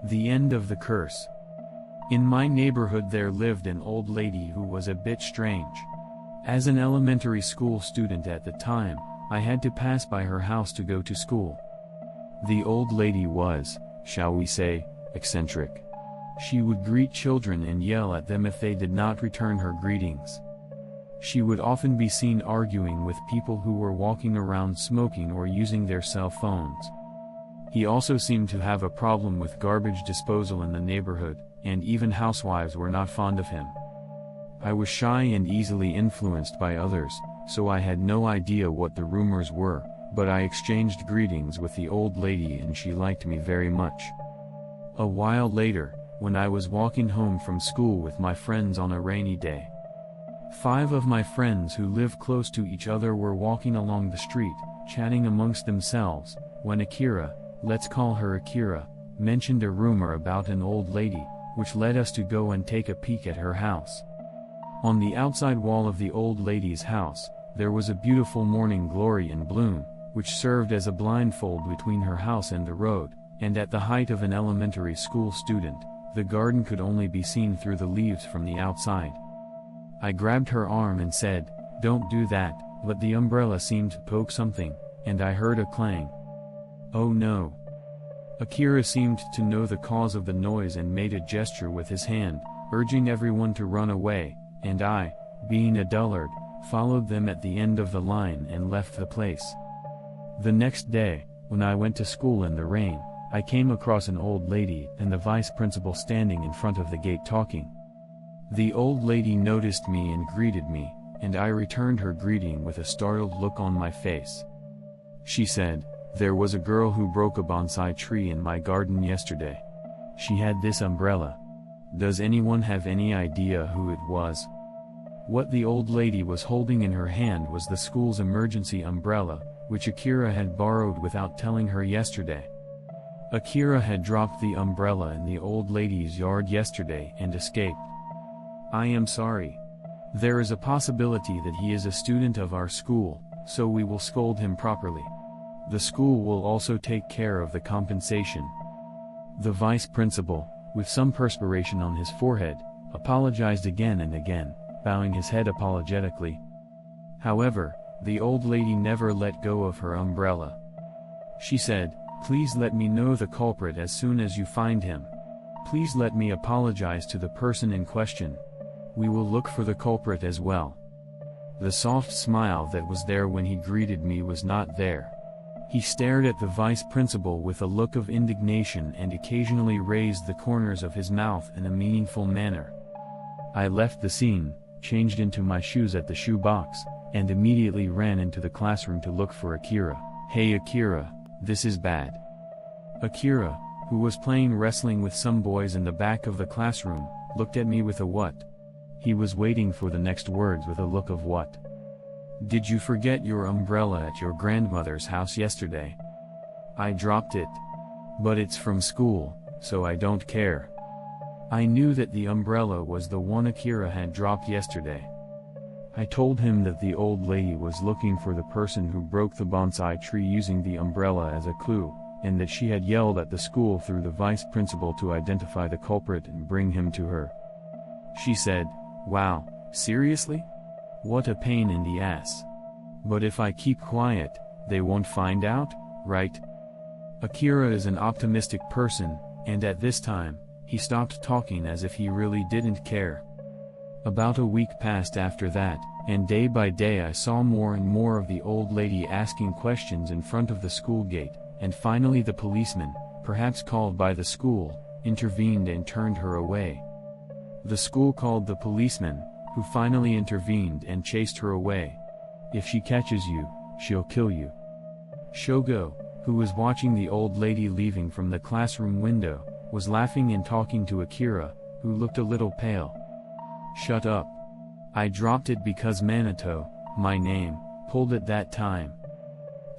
The end of the curse. In my neighborhood there lived an old lady who was a bit strange. As an elementary school student at the time, I had to pass by her house to go to school. The old lady was, shall we say, eccentric. She would greet children and yell at them if they did not return her greetings. She would often be seen arguing with people who were walking around smoking or using their cell phones. He also seemed to have a problem with garbage disposal in the neighborhood, and even housewives were not fond of him. I was shy and easily influenced by others, so I had no idea what the rumors were, but I exchanged greetings with the old lady and she liked me very much. A while later, when I was walking home from school with my friends on a rainy day, 5 of my friends who live close to each other were walking along the street, chatting amongst themselves, when Akira, let's call her Akira, mentioned a rumor about an old lady, which led us to go and take a peek at her house. On the outside wall of the old lady's house, there was a beautiful morning glory in bloom, which served as a blindfold between her house and the road, and at the height of an elementary school student, the garden could only be seen through the leaves from the outside. I grabbed her arm and said, "Don't do that," but the umbrella seemed to poke something, and I heard a clang. Oh no! Akira seemed to know the cause of the noise and made a gesture with his hand, urging everyone to run away, and I, being a dullard, followed them at the end of the line and left the place. The next day, when I went to school in the rain, I came across an old lady and the vice principal standing in front of the gate talking. The old lady noticed me and greeted me, and I returned her greeting with a startled look on my face. She said, "There was a girl who broke a bonsai tree in my garden yesterday. She had this umbrella. Does anyone have any idea who it was?" What the old lady was holding in her hand was the school's emergency umbrella, which Akira had borrowed without telling her yesterday. Akira had dropped the umbrella in the old lady's yard yesterday and escaped. I am sorry. There is a possibility that he is a student of our school, so we will scold him properly. The school will also take care of the compensation. The vice principal, with some perspiration on his forehead, apologized again and again, bowing his head apologetically. However, the old lady never let go of her umbrella. She said, "Please let me know the culprit as soon as you find him. Please let me apologize to the person in question. We will look for the culprit as well." The soft smile that was there when he greeted me was not there. He stared at the vice principal with a look of indignation and occasionally raised the corners of his mouth in a meaningful manner. I left the scene, changed into my shoes at the shoe box, and immediately ran into the classroom to look for Akira. "Hey Akira, this is bad." Akira, who was playing wrestling with some boys in the back of the classroom, looked at me with a what? He was waiting for the next words with a look of what? "Did you forget your umbrella at your grandmother's house yesterday?" "I dropped it. But it's from school, so I don't care." I knew that the umbrella was the one Akira had dropped yesterday. I told him that the old lady was looking for the person who broke the bonsai tree using the umbrella as a clue, and that she had yelled at the school through the vice principal to identify the culprit and bring him to her. She said, "Wow, seriously? What a pain in the ass. But if I keep quiet, they won't find out, right?" Akira is an optimistic person, and at this time, he stopped talking as if he really didn't care. About a week passed after that, and day by day I saw more and more of the old lady asking questions in front of the school gate, and finally the policeman, perhaps called by the school, intervened and turned her away. The school called the policeman, who finally intervened and chased her away. "If she catches you, she'll kill you." Shogo, who was watching the old lady leaving from the classroom window, was laughing and talking to Akira, who looked a little pale. "Shut up. I dropped it because Minato, my name, pulled it that time."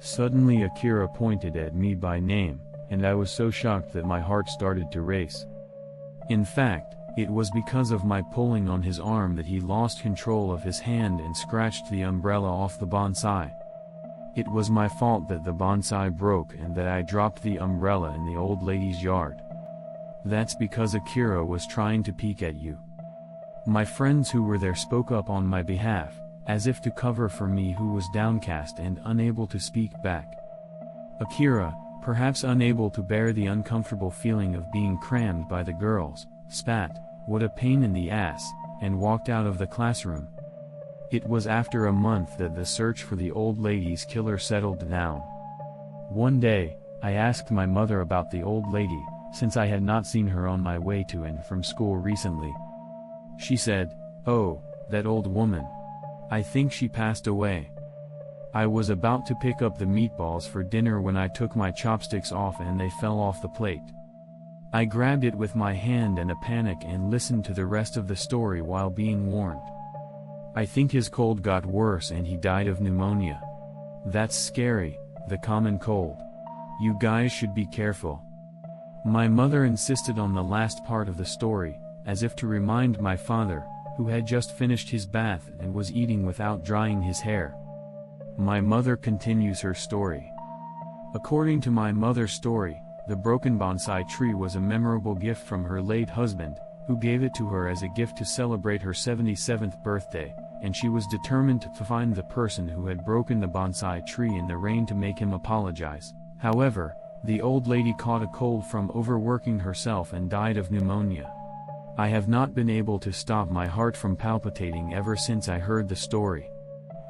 Suddenly Akira pointed at me by name, and I was so shocked that my heart started to race. In fact, it was because of my pulling on his arm that he lost control of his hand and scratched the umbrella off the bonsai. It was my fault that the bonsai broke and that I dropped the umbrella in the old lady's yard. That's because Akira was trying to peek at you. My friends who were there spoke up on my behalf, as if to cover for me who was downcast and unable to speak back. Akira, perhaps unable to bear the uncomfortable feeling of being crammed by the girls, spat, "What a pain in the ass," and walked out of the classroom. It was after a month that the search for the old lady's killer settled down. One day, I asked my mother about the old lady, since I had not seen her on my way to and from school recently. She said, "Oh, that old woman. I think she passed away." I was about to pick up the meatballs for dinner when I took my chopsticks off and they fell off the plate. I grabbed it with my hand in a panic and listened to the rest of the story while being warned. I think his cold got worse and he died of pneumonia. That's scary, the common cold. You guys should be careful. My mother insisted on the last part of the story, as if to remind my father, who had just finished his bath and was eating without drying his hair. My mother continues her story. According to my mother's story, the broken bonsai tree was a memorable gift from her late husband, who gave it to her as a gift to celebrate her 77th birthday, and she was determined to find the person who had broken the bonsai tree in the rain to make him apologize. However, the old lady caught a cold from overworking herself and died of pneumonia. I have not been able to stop my heart from palpitating ever since I heard the story.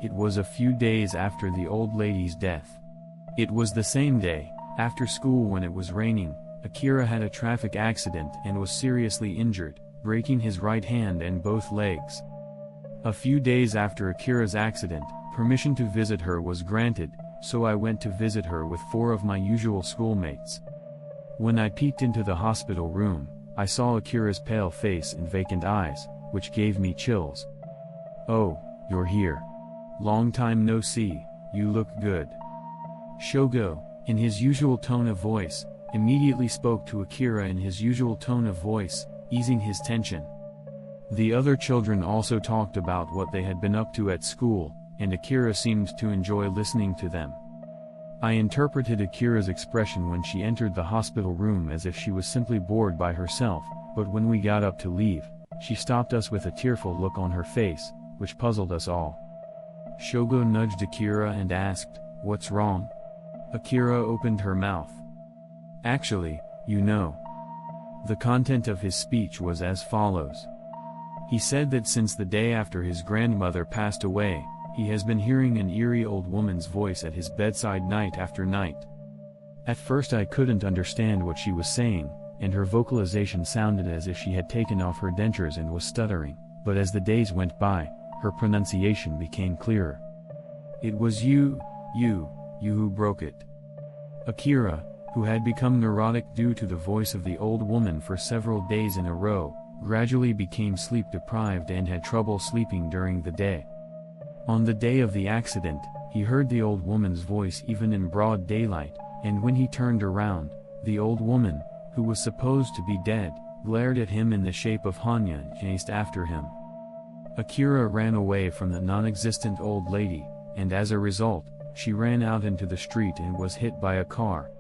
It was a few days after the old lady's death. It was the same day, after school when it was raining, Akira had a traffic accident and was seriously injured, breaking his right hand and both legs. A few days after Akira's accident, permission to visit her was granted, so I went to visit her with 4 of my usual schoolmates. When I peeked into the hospital room, I saw Akira's pale face and vacant eyes, which gave me chills. "Oh, you're here. Long time no see, you look good." Shogo, in his usual tone of voice, immediately spoke to Akira in his usual tone of voice, easing his tension. The other children also talked about what they had been up to at school, and Akira seemed to enjoy listening to them. I interpreted Akira's expression when she entered the hospital room as if she was simply bored by herself, but when we got up to leave, she stopped us with a tearful look on her face, which puzzled us all. Shogo nudged Akira and asked, "What's wrong?" Akira opened her mouth. Actually, you know. The content of his speech was as follows. He said that since the day after his grandmother passed away, he has been hearing an eerie old woman's voice at his bedside night after night. At first I couldn't understand what she was saying, and her vocalization sounded as if she had taken off her dentures and was stuttering, but as the days went by, her pronunciation became clearer. "It was you who broke it." Akira, who had become neurotic due to the voice of the old woman for several days in a row, gradually became sleep-deprived and had trouble sleeping during the day. On the day of the accident, he heard the old woman's voice even in broad daylight, and when he turned around, the old woman, who was supposed to be dead, glared at him in the shape of Hanya and chased after him. Akira ran away from the non-existent old lady, and as a result, she ran out into the street and was hit by a car.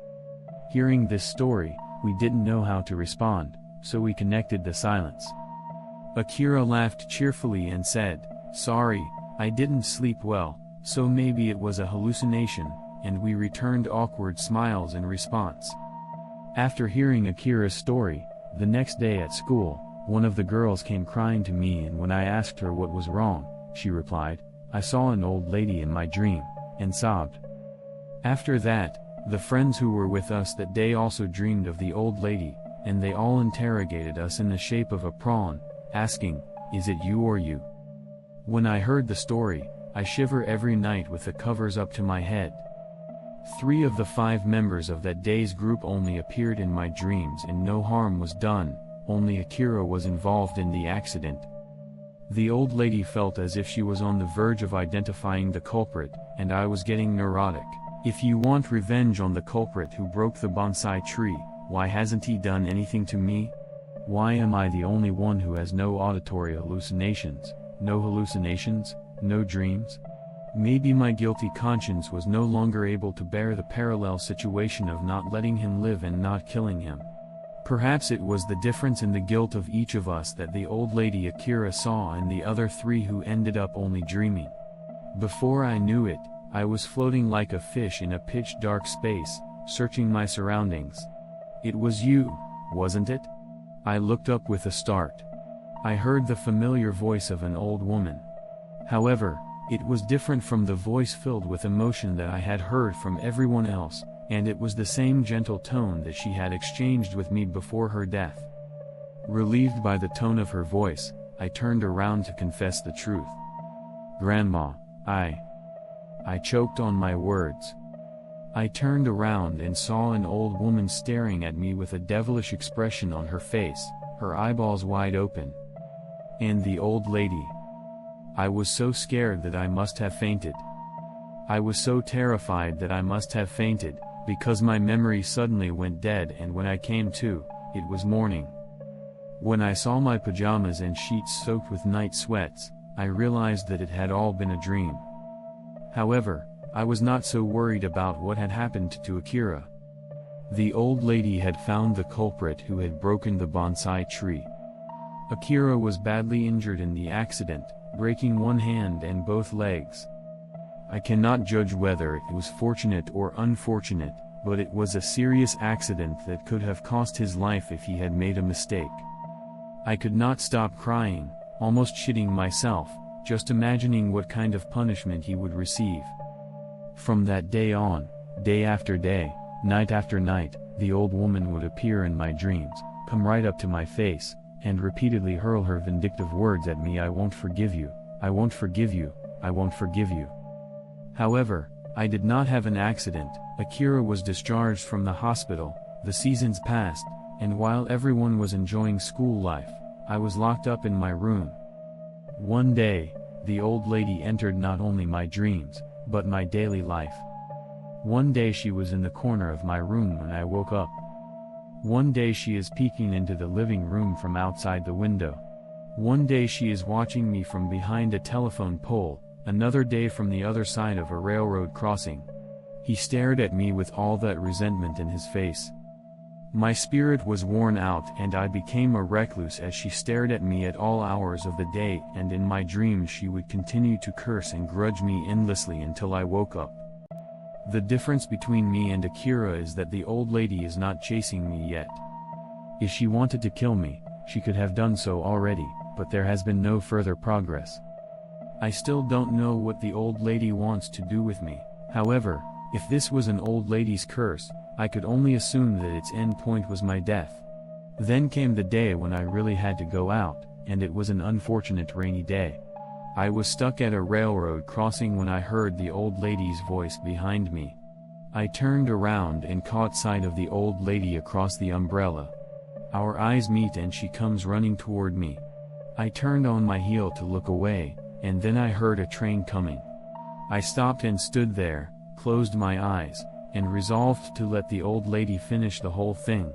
Hearing this story, we didn't know how to respond, so we connected the silence. Akira laughed cheerfully and said, "Sorry, I didn't sleep well, so maybe it was a hallucination," and we returned awkward smiles in response. After hearing Akira's story, the next day at school, one of the girls came crying to me, and when I asked her what was wrong, she replied, "I saw an old lady in my dream," and sobbed. After that, the friends who were with us that day also dreamed of the old lady, and they all interrogated us in the shape of a prawn, asking, "Is it you or you?" When I heard the story, I shiver every night with the covers up to my head. 3 of the 5 members of that day's group only appeared in my dreams and no harm was done, only Akira was involved in the accident. The old lady felt as if she was on the verge of identifying the culprit, and I was getting neurotic. If you want revenge on the culprit who broke the bonsai tree, why hasn't he done anything to me? Why am I the only one who has no auditory hallucinations, no dreams? Maybe my guilty conscience was no longer able to bear the parallel situation of not letting him live and not killing him. Perhaps it was the difference in the guilt of each of us that the old lady Akira saw and the other three who ended up only dreaming. Before I knew it, I was floating like a fish in a pitch-dark space, searching my surroundings. It was you, wasn't it? I looked up with a start. I heard the familiar voice of an old woman. However, it was different from the voice filled with emotion that I had heard from everyone else, and it was the same gentle tone that she had exchanged with me before her death. Relieved by the tone of her voice, I turned around to confess the truth. "Grandma, I choked on my words. I turned around and saw an old woman staring at me with a devilish expression on her face, her eyeballs wide open. And the old lady. I was so scared that I must have fainted. I was so terrified that I must have fainted, because my memory suddenly went dead, and when I came to, it was morning. When I saw my pajamas and sheets soaked with night sweats, I realized that it had all been a dream. However, I was not so worried about what had happened to Akira. The old lady had found the culprit who had broken the bonsai tree. Akira was badly injured in the accident, breaking one hand and both legs. I cannot judge whether it was fortunate or unfortunate, but it was a serious accident that could have cost his life if he had made a mistake. I could not stop crying, almost shitting myself, just imagining what kind of punishment he would receive. From that day on, day after day, night after night, the old woman would appear in my dreams, come right up to my face, and repeatedly hurl her vindictive words at me. "I won't forgive you, I won't forgive you, I won't forgive you." However, I did not have an accident. Akira was discharged from the hospital, the seasons passed, and while everyone was enjoying school life, I was locked up in my room. One day, the old lady entered not only my dreams, but my daily life. One day she was in the corner of my room when I woke up. One day she is peeking into the living room from outside the window. One day she is watching me from behind a telephone pole, another day from the other side of a railroad crossing. He stared at me with all that resentment in his face. My spirit was worn out and I became a recluse as she stared at me at all hours of the day, and in my dreams she would continue to curse and grudge me endlessly until I woke up. The difference between me and Akira is that the old lady is not chasing me yet. If she wanted to kill me, she could have done so already, but there has been no further progress. I still don't know what the old lady wants to do with me. However, if this was an old lady's curse, I could only assume that its end point was my death. Then came the day when I really had to go out, and it was an unfortunate rainy day. I was stuck at a railroad crossing when I heard the old lady's voice behind me. I turned around and caught sight of the old lady across the umbrella. Our eyes meet and she comes running toward me. I turned on my heel to look away, and then I heard a train coming. I stopped and stood there, closed my eyes, and resolved to let the old lady finish the whole thing.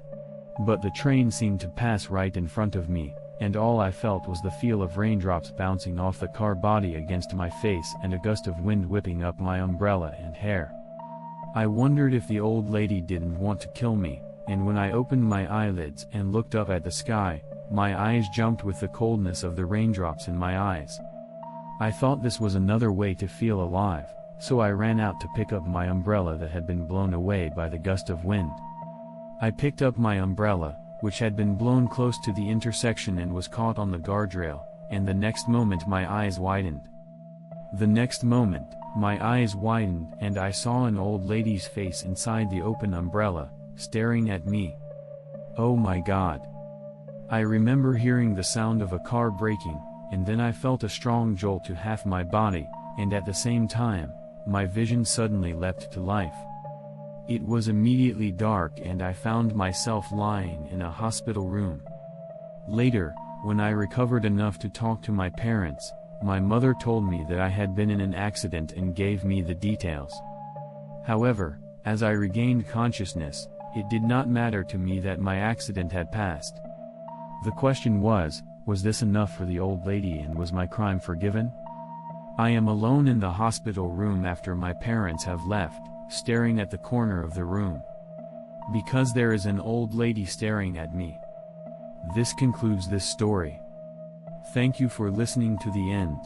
But the train seemed to pass right in front of me, and all I felt was the feel of raindrops bouncing off the car body against my face and a gust of wind whipping up my umbrella and hair. I wondered if the old lady didn't want to kill me, and when I opened my eyelids and looked up at the sky, my eyes jumped with the coldness of the raindrops in my eyes. I thought this was another way to feel alive, so I ran out to pick up my umbrella that had been blown away by the gust of wind. I picked up my umbrella, which had been blown close to the intersection and was caught on the guardrail, and the next moment my eyes widened. The next moment, my eyes widened and I saw an old lady's face inside the open umbrella, staring at me. Oh my God! I remember hearing the sound of a car braking, and then I felt a strong jolt to half my body, and at the same time, my vision suddenly leapt to life. It was immediately dark and I found myself lying in a hospital room. Later, when I recovered enough to talk to my parents, my mother told me that I had been in an accident and gave me the details. However, as I regained consciousness, it did not matter to me that my accident had passed. The question was this enough for the old lady, and was my crime forgiven? I am alone in the hospital room after my parents have left, staring at the corner of the room. Because there is an old lady staring at me. This concludes this story. Thank you for listening to the end.